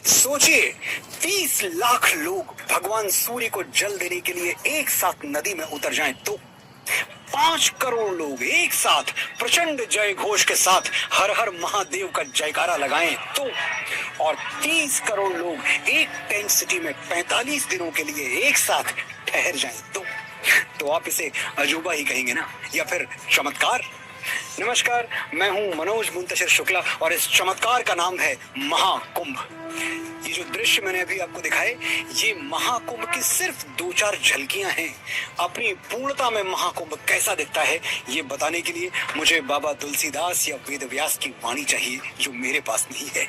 सोचिए, 30 लाख लोग भगवान सूर्य को जल देने के लिए एक साथ नदी में उतर जाएं तो 5 करोड़ लोग एक साथ प्रचंड जय घोष के साथ हर हर महादेव का जयकारा लगाएं तो, और 30 करोड़ लोग एक टेंट सिटी में 45 दिनों के लिए एक साथ ठहर जाएं तो आप इसे अजूबा ही कहेंगे ना, या फिर चमत्कार। नमस्कार, मैं हूं मनोज मुंतशिर शुक्ला और इस चमत्कार का नाम है महाकुंभ। ये जो दृश्य मैंने अभी आपको दिखाए, ये महाकुंभ की सिर्फ 2-4 झलकियां हैं। अपनी पूर्णता में महाकुंभ कैसा दिखता है, ये बताने के लिए मुझे बाबा तुलसीदास या वेदव्यास की वाणी चाहिए, जो मेरे पास नहीं है।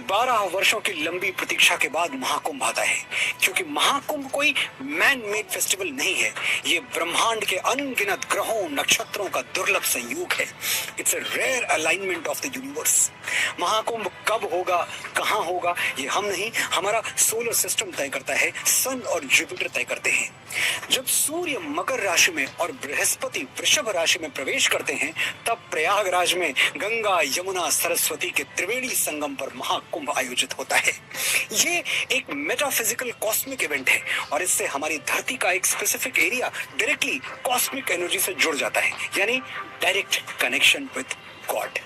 12 वर्षों की लंबी प्रतीक्षा के बाद महाकुंभ आता है, क्योंकि महाकुंभ कोई मैन मेड फेस्टिवल नहीं है। ये ब्रह्मांड के अनगिनत ग्रहों नक्षत्रों का दुर्लभ संयोग है। It's a rare alignment of the universe. Mahakumbh कब होगा, कहां होगा, ये हम नहीं, हमारा सोलर सिस्टम तय करता है। सन और जुपिटर तय करते हैं। जब सूर्य मकर राशि में और बृहस्पति वृषभ राशि में प्रवेश करते हैं, तब प्रयागराज में गंगा यमुना सरस्वती के त्रिवेणी संगम पर महाकुंभ आयोजित होता है। ये एक मेटाफिजिकल कॉस्मिक इवेंट है और इससे हमारी धरती का एक specific area directly cosmic energy से जुड़ जाता है, यानी डायरेक्ट कनेक्शन विद गॉड।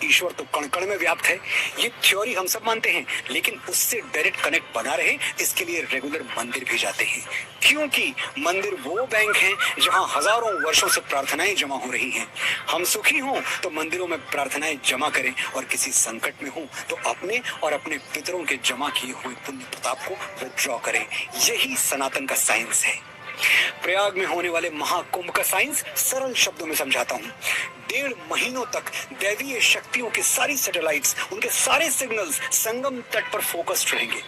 ईश्वर तो कण कण में व्याप्त है, ये थ्योरी हम सब मानते हैं, लेकिन उससे डायरेक्ट कनेक्ट बना रहे, इसके लिए रेगुलर मंदिर भी जाते हैं। क्योंकि मंदिर वो बैंक हैं जहां हजारों वर्षों से प्रार्थनाएं जमा हो रही हैं। हम सुखी हों तो मंदिरों में प्रार्थनाएं जमा करें, और किसी संकट में हों तो अपने और अपने पितरों के जमा किए हुए पुण्य प्रताप को विथड्रॉ करें। यही सनातन का साइंस है। प्रयाग में होने वाले महाकुंभ का साइंस सरल शब्दों में समझाता हूँ। 1.5 महीनों तक दैवीय शक्तियों की सारी सैटेलाइट्स, उनके सारे सिग्नल्स संगम तट पर फोकस्ड रहेंगे।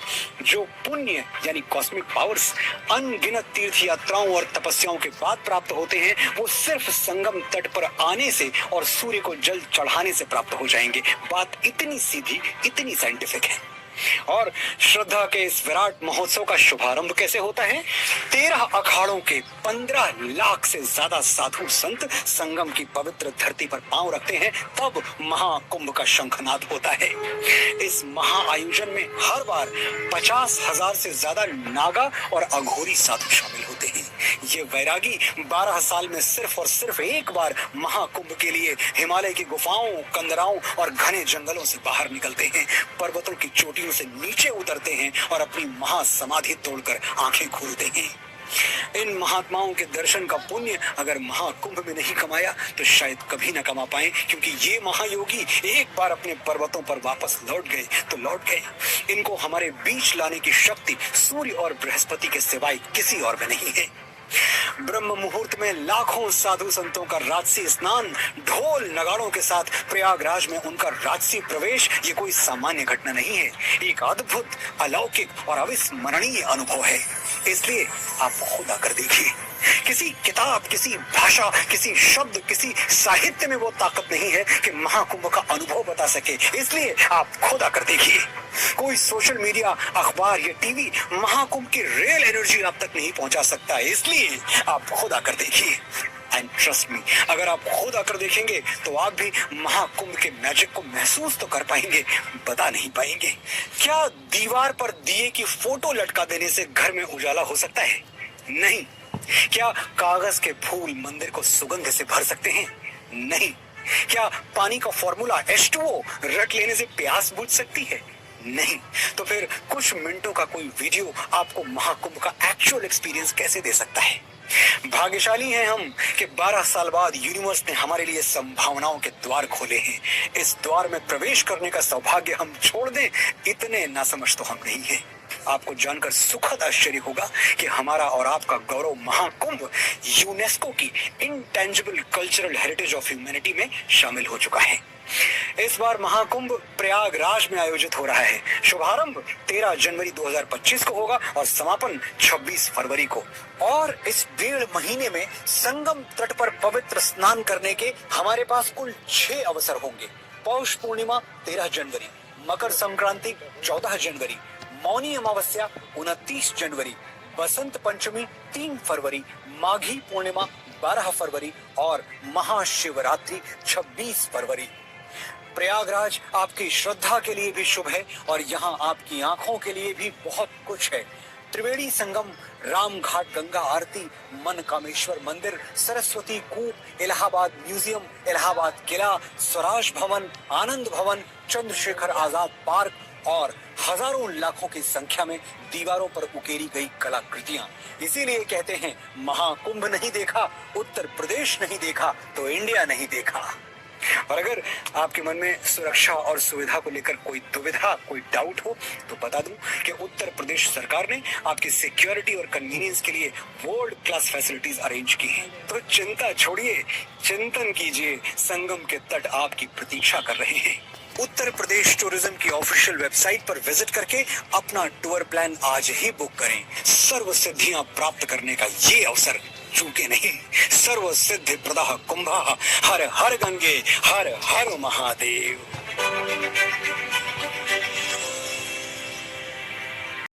जो पुण्य यानी कॉस्मिक पावर्स अनगिनत तीर्थ यात्राओं और तपस्याओं के बाद प्राप्त होते हैं, वो सिर्फ संगम तट पर आने से और सूर्य को जल चढ़ाने से प्राप्त हो जाएंगे। बात इतनी सीधी, इतनी साइंटिफिक है। और श्रद्धा के इस विराट महोत्सव का शुभारंभ कैसे होता है? 13 अखाड़ों के 15 लाख से ज्यादा साधु संत संगम की पवित्र धरती पर पांव रखते हैं, तब महाकुंभ का शंखनाद होता है। इस महाआयोजन में हर बार 50,000 से ज्यादा नागा और अघोरी साधु शामिल होते हैं। ये वैरागी 12 साल में सिर्फ और सिर्फ एक बार महाकुंभ के लिए हिमालय की गुफाओं, कंदराओं और घने जंगलों से बाहर निकलते हैं, पर्वतों की चोटियों से नीचे उतरते हैं और अपनी महासमाधि तोड़कर आंखें खोलते हैं। इन महात्माओं के दर्शन का पुण्य अगर महाकुंभ में नहीं कमाया तो शायद कभी न कमा पाए, क्योंकि ये महायोगी एक बार अपने पर्वतों पर वापस लौट गए तो लौट गए। इनको हमारे बीच लाने की शक्ति सूर्य और बृहस्पति के सिवाय किसी और में नहीं है। ब्रह्म मुहूर्त में लाखों साधु संतों का राजसी स्नान, ढोल नगाड़ों के साथ प्रयागराज में उनका राजसी प्रवेश, ये कोई सामान्य घटना नहीं है। एक अद्भुत, अलौकिक और अविस्मरणीय अनुभव है। इसलिए आप खुद आकर देखिए। किसी किताब, किसी भाषा, किसी शब्द, किसी साहित्य में वो ताकत नहीं है कि महाकुंभ का अनुभव बता सके। इसलिए आप खुद आकर देखिए। कोई सोशल मीडिया, अखबार या टीवी महाकुंभ की रियल एनर्जी आप तक नहीं पहुंचा सकता। इसलिए आप खुद आकर देखिए। एंड ट्रस्ट मी, अगर आप खुद आकर देखेंगे तो आप भी महाकुंभ के मैजिक को महसूस तो कर पाएंगे, बता नहीं पाएंगे। क्या दीवार पर दिए की फोटो लटका देने से घर में उजाला हो सकता है? नहीं। क्या कागज के फूल मंदिर को सुगंध से भर सकते हैं? नहीं। क्या पानी का फॉर्मूला H2O रट लेने से प्यास बुझ सकती है? नहीं। तो फिर कुछ मिनटों का कोई वीडियो आपको महाकुंभ का एक्चुअल एक्सपीरियंस कैसे दे सकता है? भाग्यशाली हैं हम कि 12 साल बाद यूनिवर्स ने हमारे लिए संभावनाओं के द्वार खोले हैं। इस द्वार में प्रवेश करने का सौभाग्य हम छोड़ दें, इतने नासमझ तो हम नहीं हैं। आपको जानकर सुखद आश्चर्य होगा कि हमारा और आपका गौरव महाकुंभ यूनेस्को की intangible cultural heritage of humanity में शामिल हो चुका है। इस बार महाकुंभ प्रयागराज में आयोजित हो रहा है। शुभारंभ 13 जनवरी 2025 को होगा और समापन 26 फरवरी को। और इस 1.5 महीने में संगम तट पर पवित्र स्नान करने के हमारे पास कुल 6 अवसर होंगे। पौष पूर्णिमा 13 जनवरी, मकर संक्रांति 14 जनवरी, मौनी अमावस्या 29 जनवरी, बसंत पंचमी 3 फरवरी, माघी पूर्णिमा 12 फरवरी और महाशिवरात्रि 26 फरवरी। प्रयागराज आपकी श्रद्धा के लिए भी शुभ है और यहाँ आपकी आंखों के लिए भी बहुत कुछ है। त्रिवेणी संगम, राम घाट, गंगा आरती, मन कामेश्वर मंदिर, सरस्वती कूप, इलाहाबाद म्यूजियम, इलाहाबाद किला, स्वराज भवन, आनंद भवन, चंद्रशेखर आजाद पार्क और हजारों लाखों की संख्या में दीवारों पर उकेरी गई कलाकृतियां। इसीलिए कहते हैं महाकुंभ नहीं देखा, उत्तर प्रदेश नहीं देखा तो इंडिया नहीं देखा। और अगर आपके मन में सुरक्षा और सुविधा को लेकर कोई दुविधा, कोई डाउट हो तो बता दूं कि उत्तर प्रदेश सरकार ने आपकी सिक्योरिटी और कन्वीनियंस के लिए वर्ल्ड क्लास फैसिलिटीज अरेंज की हैं। तो चिंता छोड़िए, चिंतन कीजिए, संगम के तट आपकी प्रतीक्षा कर रहे हैं। उत्तर प्रदेश टूरिज्म की ऑफिशियल वेबसाइट पर विजिट करके अपना टूर प्लान आज ही बुक करें। सर्व सिद्धियां प्राप्त करने का ये अवसर चूके नहीं। सर्व सिद्धि प्रदाह कुंभः, हर हर गंगे, हर हर महादेव।